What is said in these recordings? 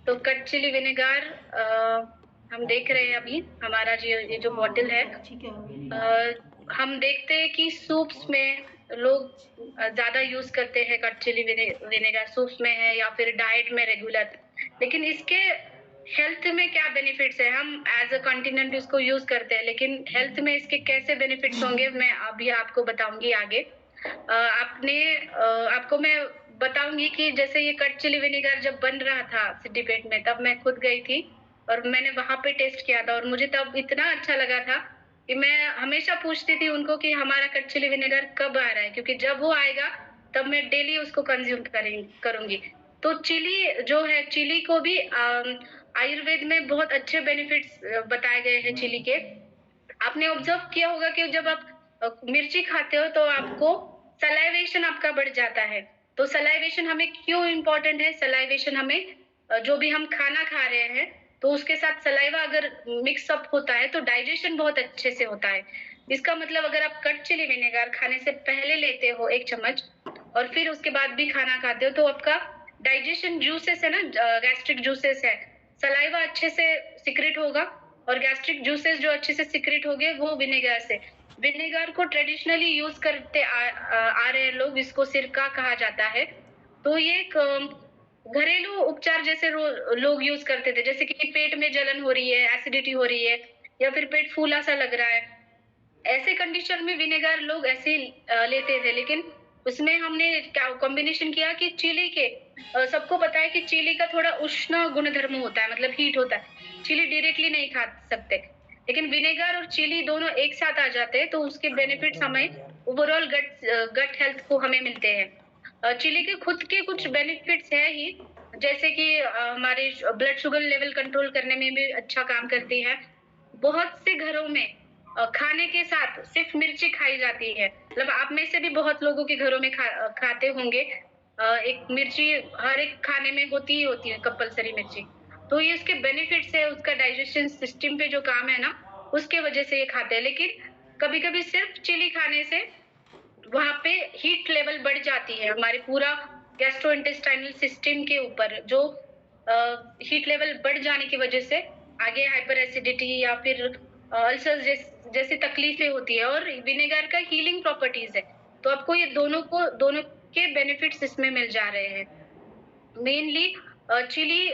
तो cut chilli vinegar हम देख रहे हैं अभी हमारा जो ये जो बॉटल है। हम देखते हैं कि सूप्स में लोग ज़्यादा यूज़ करते हैं कट चिली विनेगार सूप्स में है या फिर डाइट में रेगुलर। लेकिन इसके हेल्थ में क्या बेनिफिट्स है? हम एज़ अ कॉन्टिनेंट इसको यूज़ करते हैं, लेकिन हेल्थ में इसके कैसे बेनिफिट्स होंगे मैं अभी आपको बताऊँगी आगे। आपको मैं बताऊँगी कि जैसे ये कट चिली विनेगर जब बन रहा था सिद्दीपेट में, तब मैं खुद गई थी और मैंने वहाँ पे टेस्ट किया था और मुझे तब इतना अच्छा लगा था कि मैं हमेशा पूछती थी उनको कि हमारा कट चिली विनेगर कब आ रहा है? क्योंकि जब वो आएगा तब मैं डेली उसको कंज़्यूम करूँगी। तो चिली जो है, चिली को भी आयुर्वेद में बहुत अच्छे बेनिफिट्स बताए गए हैं चिली के। आपने ऑब्जर्व किया होगा कि जब आप मिर्ची खाते हो तो आपको सलाइवेशन आपका बढ़ जाता है। तो सलाइवेशन हमें क्यों इम्पोर्टेंट है? सलाइवेशन हमें जो भी हम खाना खा रहे हैं तो उसके साथ सलाइवा अगर मिक्स अप होता है तो डाइजेशन बहुत अच्छे से होता है। इसका मतलब अगर आप कट चिली विनेगर खाने से पहले लेते हो 1 चम्मच और फिर उसके बाद भी खाना खाते हो तो आपका डाइजेशन जूसेस है ना, गैस्ट्रिक जूसेस है, सलाइवा अच्छे से सिक्रेट होगा और गैस्ट्रिक जूसेस जो अच्छे से सिक्रेट हो गए वो विनेगर से। विनेगर को ट्रेडिशनली यूज़ करते आ रहे हैं लोग, इसको सिरका कहा जाता है। तो ये एक घरेलू उपचार जैसे लोग यूज़ करते थे, जैसे कि पेट में जलन हो रही है, एसिडिटी हो रही है या फिर पेट फूला-सा लग रहा है। ऐसे कंडीशन में विनेगर लोग ऐसे लेते थे, लेकिन उसमें हमने क्या कॉम्बिनेशन किया कि चिली के सबको पता है कि चिली का थोड़ा उष्ण गुणधर्म होता है, मतलब हीट होता है। चिली डायरेक्टली नहीं खा सकते, लेकिन विनेगर और चिली दोनों एक साथ आ जाते हैं, तो उसके बेनिफिट्स हमें ओवरऑल गट हेल्थ को हमें मिलते हैं। चिली के खुद के कुछ बेनिफिट्स है ही, जैसे कि हमारे ब्लड शुगर लेवल कंट्रोल करने में भी अच्छा काम करती है। बहुत से घरों में खाने के साथ सिर्फ मिर्ची खाई जाती है। मतलब आप में से भी बहुत लोगों के घरों में खाते होंगे। एक मिर्ची हर एक खाने में होती ही होती है, कंपल्सरी मिर्ची। तो ये इसके बेनिफिट्स है, उसका डाइजेशन सिस्टम पे जो काम है ना, उसके वजह से ये खाते हैं। लेकिन कभी-कभी सिर्फ चिली खाने से वहाँ पे हीट लेवल बढ़ जाती है, हमारे पूरा गैस्ट्रोइंटेस्टाइनल सिस्टम के ऊपर जो हीट लेवल बढ़ जाने की वजह से आगे हाइपर एसिडिटी या फिर अल्सर जैसी तकलीफें होती है और विनेगर का हीलिंग प्रॉपर्टीज है। तो आपको ये दोनों के बेनिफिट्स इसमें मिल जा रहे हैं। Mainly chilli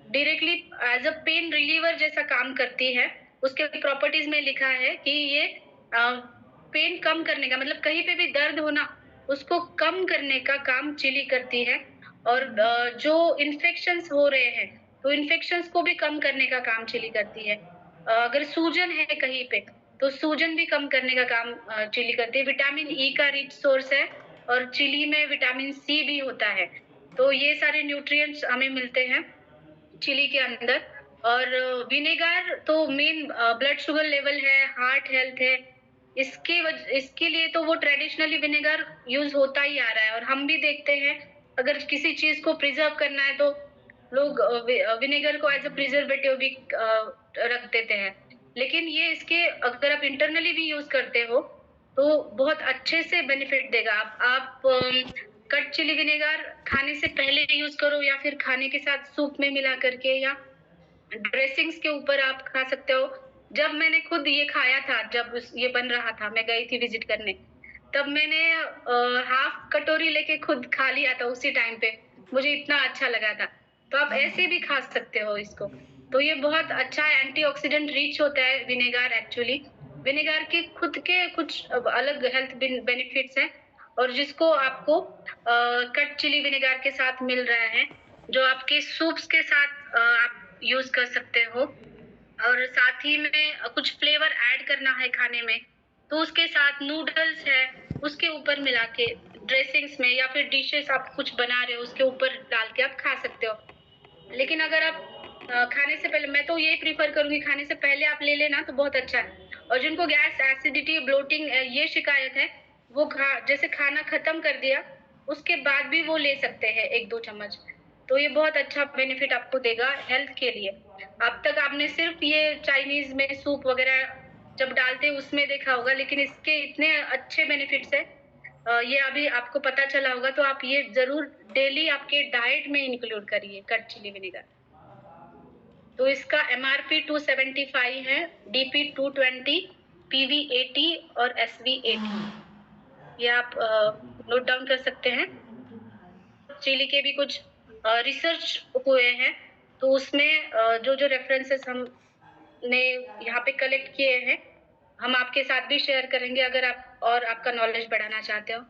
directly as a pain reliever जैसा काम करती है। उसके प्रॉपर्टीज में लिखा है कि ये पेन कम करने का, मतलब कहीं पे भी दर्द हो ना, उसको कम करने का काम चिली करती है। और जो इन्फेक्शंस हो रहे हैं तो इन्फेक्शंस को भी कम करने का काम चिली करती है। अगर सूजन है कहीं पे तो सूजन भी कम करने का काम चिली करती है। विटामिन ई का रिच सोर्स है और चिली में विटामिन सी भी होता है। तो ये सारे न्यूट्रिएंट्स हमें मिलते हैं चिली के अंदर। और विनेगर तो मेन ब्लड शुगर लेवल है, हार्ट हेल्थ है, इसके लिए तो वो ट्रेडिशनली विनेगर यूज़ होता ही आ रहा है और हम भी देखते हैं अगर किसी चीज़ को प्रिज़र्व करना है तो लोग विनेगर को एज़ अ प्रिजर्वेटिव भी रख देते हैं। लेकिन ये इसके अगर आप इंटरनली भी यूज़ करते हो तो बहुत अच्छे से बेनिफिट देगा। आप कट चिली विनेगर खाने से पहले यूज़ करो या फिर खाने के साथ सूप में मिला करके या ड्रेसिंग्स के ऊपर आप खा सकते हो। जब मैंने खुद ये खाया था, जब ये बन रहा था, मैं गई थी विज़िट करने, तब मैंने हाफ कटोरी लेके खुद खा लिया था उसी टाइम पे। मुझे इतना अच्छा लगा था। तो आप ऐसे भी खा सकते हो इसको। तो ये बहुत अच्छा एंटीऑक्सीडेंट रिच होता है विनेगर एक्चुअली। विनेगर के खुद के कुछ अलग हेल्थ बेनिफिट्स हैं और जिसको आपको कट चिली विनेगर के साथ मिल रहा है, जो आपके सूप्स के साथ आप यूज़ कर सकते हो। और साथ ही में कुछ फ्लेवर ऐड करना है खाने में, तो उसके साथ नूडल्स है, उसके ऊपर मिला के ड्रेसिंग्स में या फिर डिशेज़ आप कुछ बना रहे हो, उसके ऊपर डाल के आप खा सकते हो। लेकिन अगर आप खाने से पहले, मैं तो यही प्रेफ़र करूँगी, खाने से पहले आप ले लेना तो बहुत अच्छा है। और जिनको गैस, एसिडिटी, ब्लोटिंग ये शिकायत है, वो जैसे खाना खत्म कर दिया, उसके बाद भी वो ले सकते हैं 1-2 चम्मच। तो ये बहुत अच्छा बेनिफिट आपको देगा हेल्थ के लिए। अब तक आपने सिर्फ़ ये चाइनीज़ में सूप वग़ैरह जब डालते हैं उसमें देखा होगा, लेकिन इसके इतने अच्छे बेनिफिट्स हैं। ये अभी आपको पता चला होगा तो आप ये ज़रूर डेली आपके डाइट में इंक्लूड करिए कट चिली विनेगर। तो इसका एमआरपी 275 है, डीपी 220, पीवी 80 और एसवी 80। ये आप नोट डाउन कर सकते हैं। चिली के भी कुछ रिसर्च हुए हैं, तो उसमें जो रेफरेंसेस हमने यहाँ पे कलेक्ट किए हैं, हम आपके साथ भी शेयर करेंगे अगर आप और आपका नॉलेज बढ़ाना चाहते हो।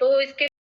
तो इसके